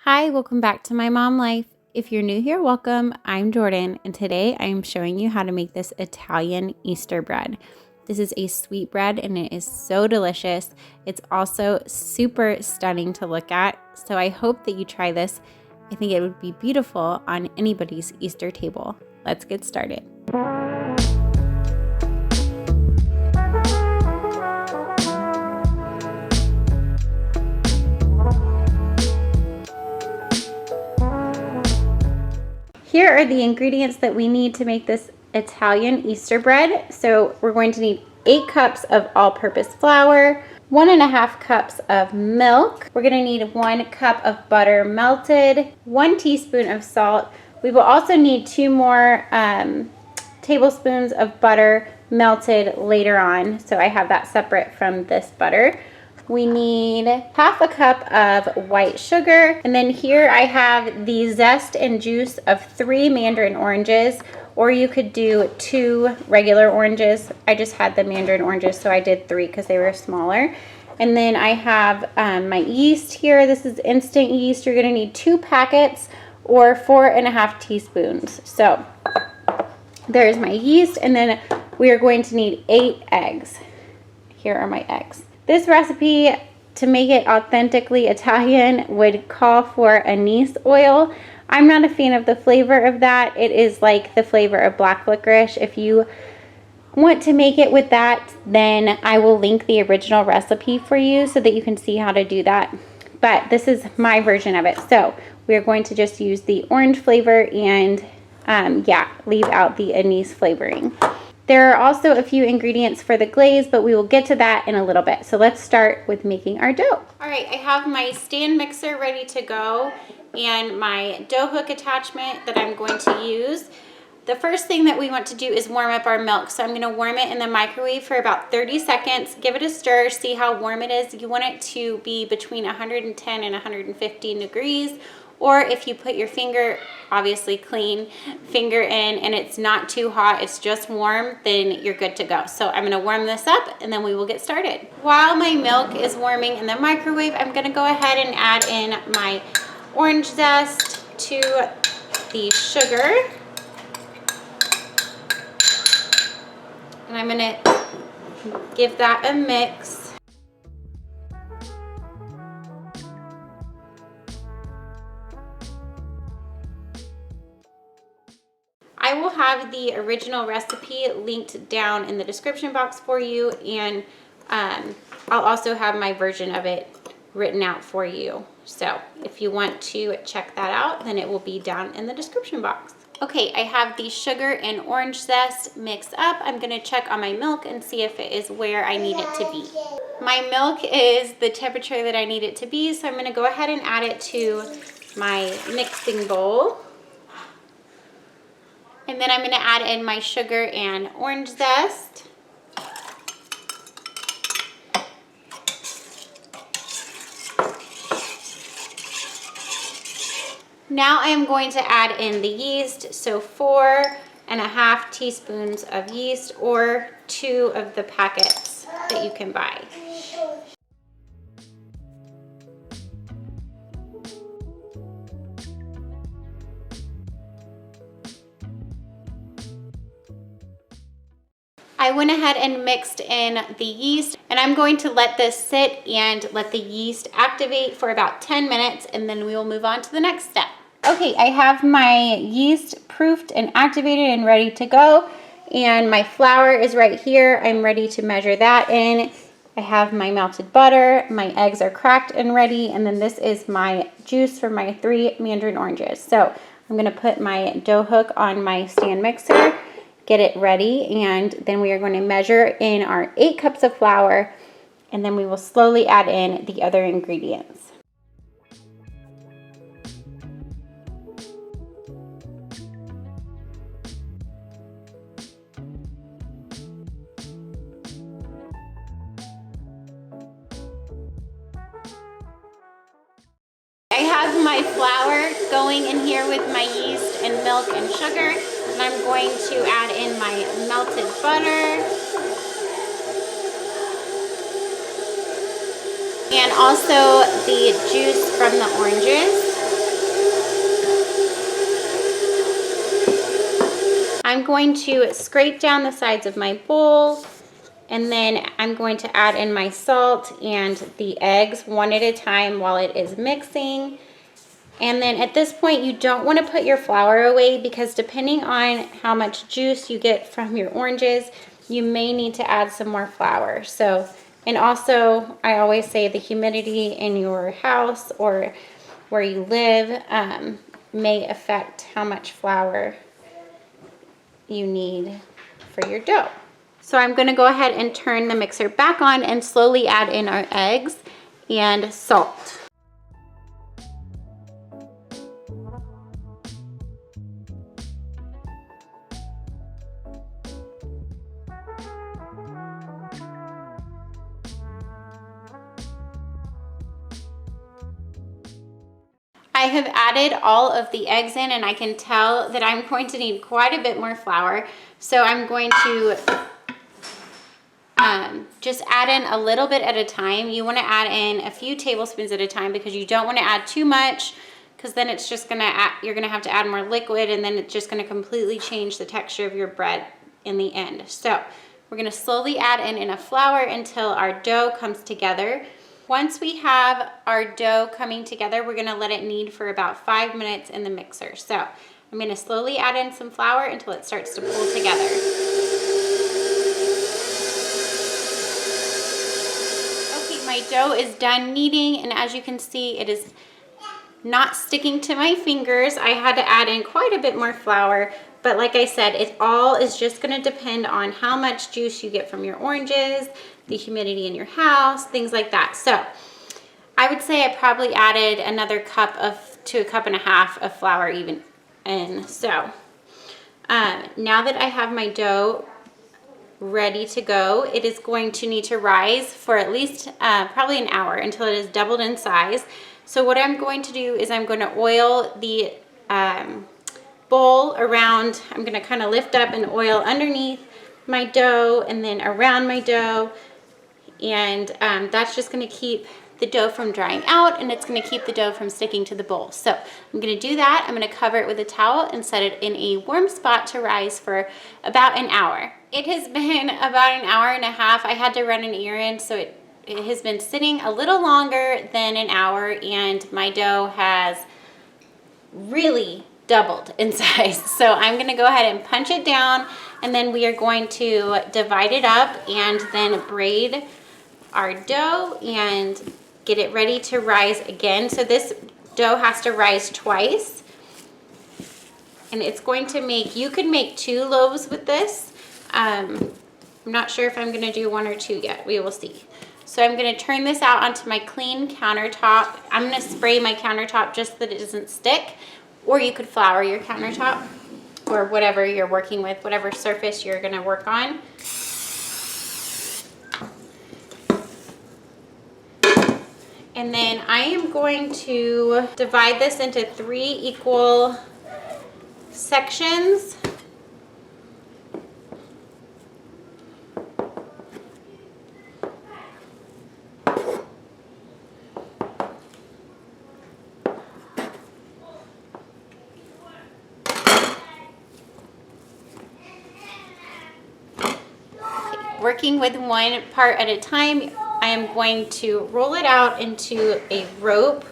Hi, welcome back to My Mom Life. If you're new here, welcome. I'm Jordan, and today I am showing you how to make this Italian Easter bread. This is a sweet bread, and it is so delicious. It's also super stunning to look at, so I hope that you try this. I think it would be beautiful on anybody's Easter table. Let's get started. Here are the ingredients that we need to make this Italian Easter bread. So we're going to need 8 cups of all-purpose flour, 1.5 cups of milk. We're going to need 1 cup of butter melted, 1 teaspoon of salt. We will also need 2 more tablespoons of butter melted later on. So I have that separate from this butter. We need 1/2 cup of white sugar. And then here I have the zest and juice of 3 mandarin oranges, or you could do 2 regular oranges. I just had the mandarin oranges, so I did 3 because they were smaller. And then I have my yeast here. This is instant yeast. You're gonna need 2 packets or 4.5 teaspoons. So there's my yeast, and then we are going to need 8 eggs. Here are my eggs. This recipe, to make it authentically Italian, would call for anise oil. I'm not a fan of the flavor of that. It is like the flavor of black licorice. If you want to make it with that, then I will link the original recipe for you so that you can see how to do that. But this is my version of it. So we're going to just use the orange flavor and leave out the anise flavoring. There are also a few ingredients for the glaze, but we will get to that in a little bit. So let's start with making our dough. All right, I have my stand mixer ready to go and my dough hook attachment that I'm going to use. The first thing that we want to do is warm up our milk. So I'm going to warm it in the microwave for about 30 seconds. Give it a stir, see how warm it is. You want it to be between 110 and 115 degrees. Or if you put your finger, obviously clean finger in, and it's not too hot, it's just warm, then you're good to go. So I'm gonna warm this up and then we will get started. While my milk is warming in the microwave, I'm gonna go ahead and add in my orange zest to the sugar. And I'm gonna give that a mix. I will have the original recipe linked down in the description box for you, and I'll also have my version of it written out for you. So if you want to check that out, then it will be down in the description box. Okay, I have the sugar and orange zest mixed up. I'm gonna check on my milk and see if it is where I need it to be. My milk is the temperature that I need it to be, so I'm gonna go ahead and add it to my mixing bowl. And then I'm going to add in my sugar and orange zest. Now I am going to add in the yeast, so 4.5 teaspoons of yeast, or 2 of the packets that you can buy. I went ahead and mixed in the yeast, and I'm going to let this sit and let the yeast activate for about 10 minutes, and then we will move on to the next step. Okay, I have my yeast proofed and activated and ready to go, and my flour is right here. I'm ready to measure that in. I have my melted butter, my eggs are cracked and ready, and then this is my juice for my 3 mandarin oranges. So I'm gonna put my dough hook on my stand mixer, get it ready, and then we are going to measure in our 8 cups of flour, and then we will slowly add in the other ingredients. I have my flour going in here with my yeast and milk and sugar, and I'm going to add in my melted butter and also the juice from the oranges. I'm going to scrape down the sides of my bowl, and then I'm going to add in my salt and the eggs one at a time while it is mixing. And then at this point, you don't want to put your flour away, because depending on how much juice you get from your oranges, you may need to add some more flour. So, and also I always say the humidity in your house or where you live may affect how much flour you need for your dough. So I'm going to go ahead and turn the mixer back on and slowly add in our eggs and salt. I have added all of the eggs in, and I can tell that I'm going to need quite a bit more flour. So I'm going to just add in a little bit at a time. You want to add in a few tablespoons at a time, because you don't want to add too much, because then it's just going to you're going to have to add more liquid, and then it's just going to completely change the texture of your bread in the end. So we're going to slowly add in enough flour until our dough comes together. Once we have our dough coming together, we're going to let it knead for about 5 minutes in the mixer. So I'm going to slowly add in some flour until it starts to pull together. Okay, my dough is done kneading, and as you can see, it is not sticking to my fingers. I had to add in quite a bit more flour, but like I said, it all is just going to depend on how much juice you get from your oranges, the humidity in your house, things like that. So I would say I probably added another cup to a cup and a half of flour even in. So now that I have my dough ready to go, it is going to need to rise for at least probably an hour until it is doubled in size. So what I'm going to do is I'm going to oil the bowl around. I'm going to kind of lift up and oil underneath my dough and then around my dough, and that's just going to keep the dough from drying out, and it's going to keep the dough from sticking to the bowl. So I'm going to do that. I'm going to cover it with a towel and set it in a warm spot to rise for about an hour. It has been about an hour and a half. I had to run an errand, so it has been sitting a little longer than an hour, and my dough has really doubled in size. So I'm going to go ahead and punch it down, and then we are going to divide it up and then braid our dough and get it ready to rise again. So this dough has to rise twice, and it's going to make, you could make 2 loaves with this. I'm not sure if I'm going to do 1 or 2 yet. We will see. So I'm going to turn this out onto my clean countertop. I'm going to spray my countertop just so that it doesn't stick, or you could flour your countertop or whatever you're working with, whatever surface you're going to work on. And then I am going to divide this into 3 equal sections. Working with one part at a time, I am going to roll it out into a rope.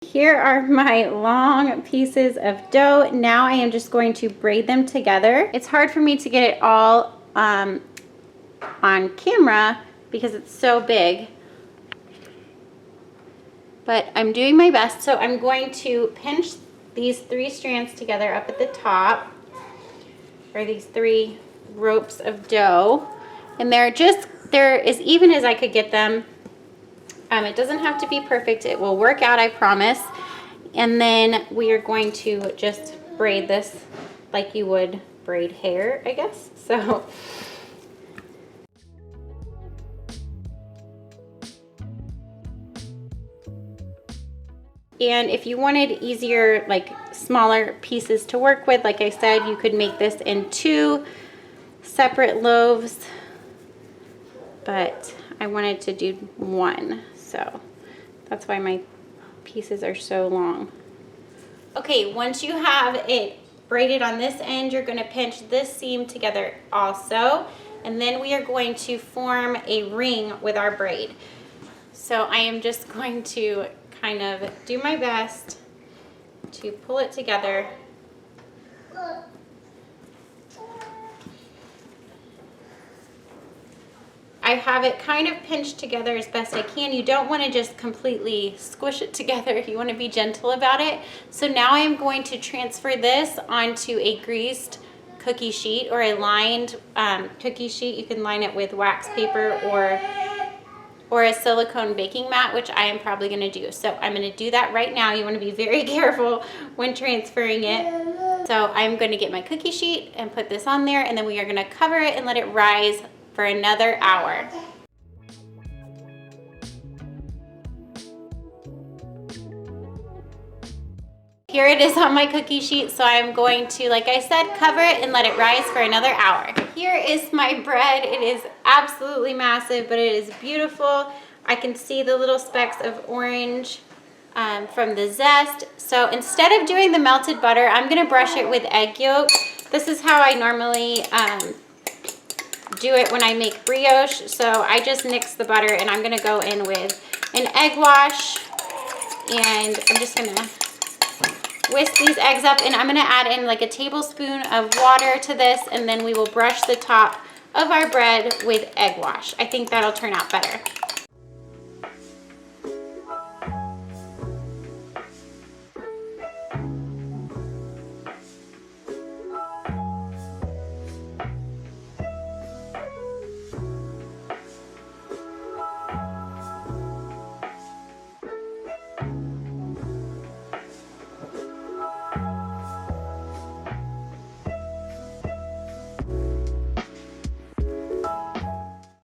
Here are my long pieces of dough. Now I am just going to braid them together. It's hard for me to get it all on camera because it's so big, but I'm doing my best. So I'm going to pinch these 3 strands together up at the top, or these 3 ropes of dough, and they're as even as I could get them. It doesn't have to be perfect. It will work out, I promise. And then we are going to just braid this like you would braid hair, I guess. So And if you wanted easier, like smaller pieces to work with, like I said, you could make this in 2 separate loaves, but I wanted to do 1, so that's why my pieces are so long. Okay, once you have it braided on this end, you're going to pinch this seam together also, and then we are going to form a ring with our braid. So I am just going to kind of do my best to pull it together. I have it kind of pinched together as best I can. You don't want to just completely squish it together. You want to be gentle about it. So now I am going to transfer this onto a greased cookie sheet or a lined cookie sheet. You can line it with wax paper or a silicone baking mat, which I am probably going to do. So I'm going to do that right now. You want to be very careful when transferring it. So I'm going to get my cookie sheet and put this on there, and then we are going to cover it and let it rise for another hour. Here it is on my cookie sheet, so I'm going to, like I said, cover it and let it rise for another hour. Here is my bread. It is absolutely massive, but it is beautiful. I can see the little specks of orange from the zest. So instead of doing the melted butter, I'm gonna brush it with egg yolk. This is how I normally do it when I make brioche. So I just mix the butter, and I'm gonna go in with an egg wash, and I'm just gonna whisk these eggs up, and I'm gonna add in like a tablespoon of water to this, and then we will brush the top of our bread with egg wash. I think that'll turn out better.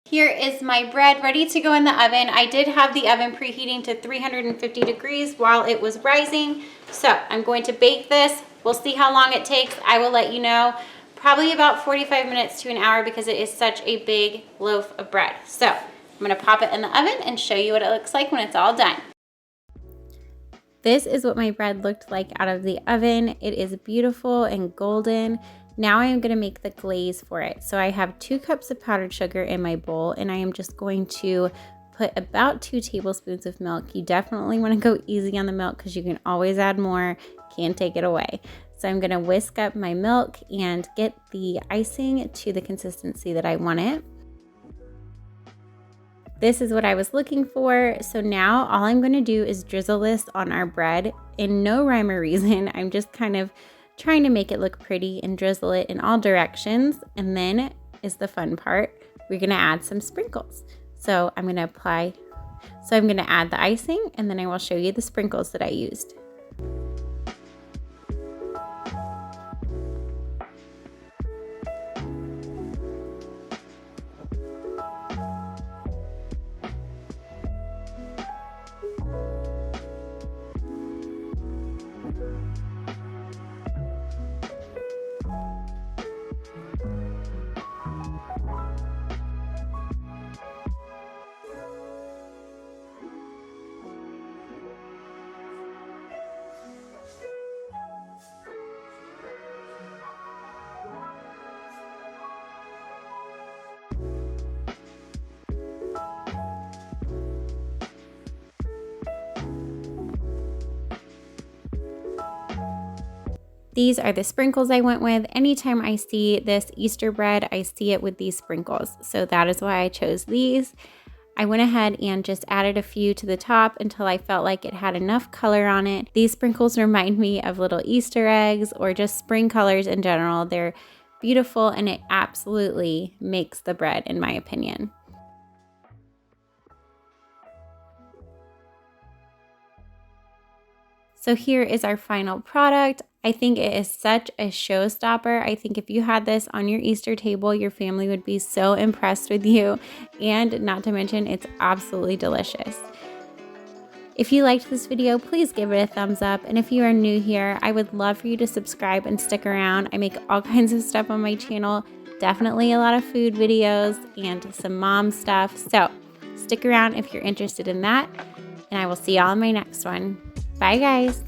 Here is my bread ready to go in the oven. I did have the oven preheating to 350 degrees while it was rising. So I'm going to bake this. We'll see how long it takes. I will let you know. Probably about 45 minutes to an hour because it is such a big loaf of bread. So I'm gonna pop it in the oven and show you what it looks like when it's all done. This is what my bread looked like out of the oven. It is beautiful and golden. Now I am going to make the glaze for it. So I have 2 cups of powdered sugar in my bowl, and I am just going to put about 2 tablespoons of milk. You definitely want to go easy on the milk because you can always add more, can't take it away. So I'm going to whisk up my milk and get the icing to the consistency that I want it. This is what I was looking for. So now all I'm going to do is drizzle this on our bread in no rhyme or reason. I'm just kind of trying to make it look pretty and drizzle it in all directions. And then is the fun part. We're going to add some sprinkles. So I'm going to add the icing, and then I will show you the sprinkles that I used. These are the sprinkles I went with. Anytime I see this Easter bread, I see it with these sprinkles. So that is why I chose these. I went ahead and just added a few to the top until I felt like it had enough color on it. These sprinkles remind me of little Easter eggs or just spring colors in general. They're beautiful, and it absolutely makes the bread, in my opinion. So here is our final product. I think it is such a showstopper. I think if you had this on your Easter table, your family would be so impressed with you. And not to mention, it's absolutely delicious. If you liked this video, please give it a thumbs up. And if you are new here, I would love for you to subscribe and stick around. I make all kinds of stuff on my channel, definitely a lot of food videos and some mom stuff. So stick around if you're interested in that. And I will see y'all in my next one. Bye, guys.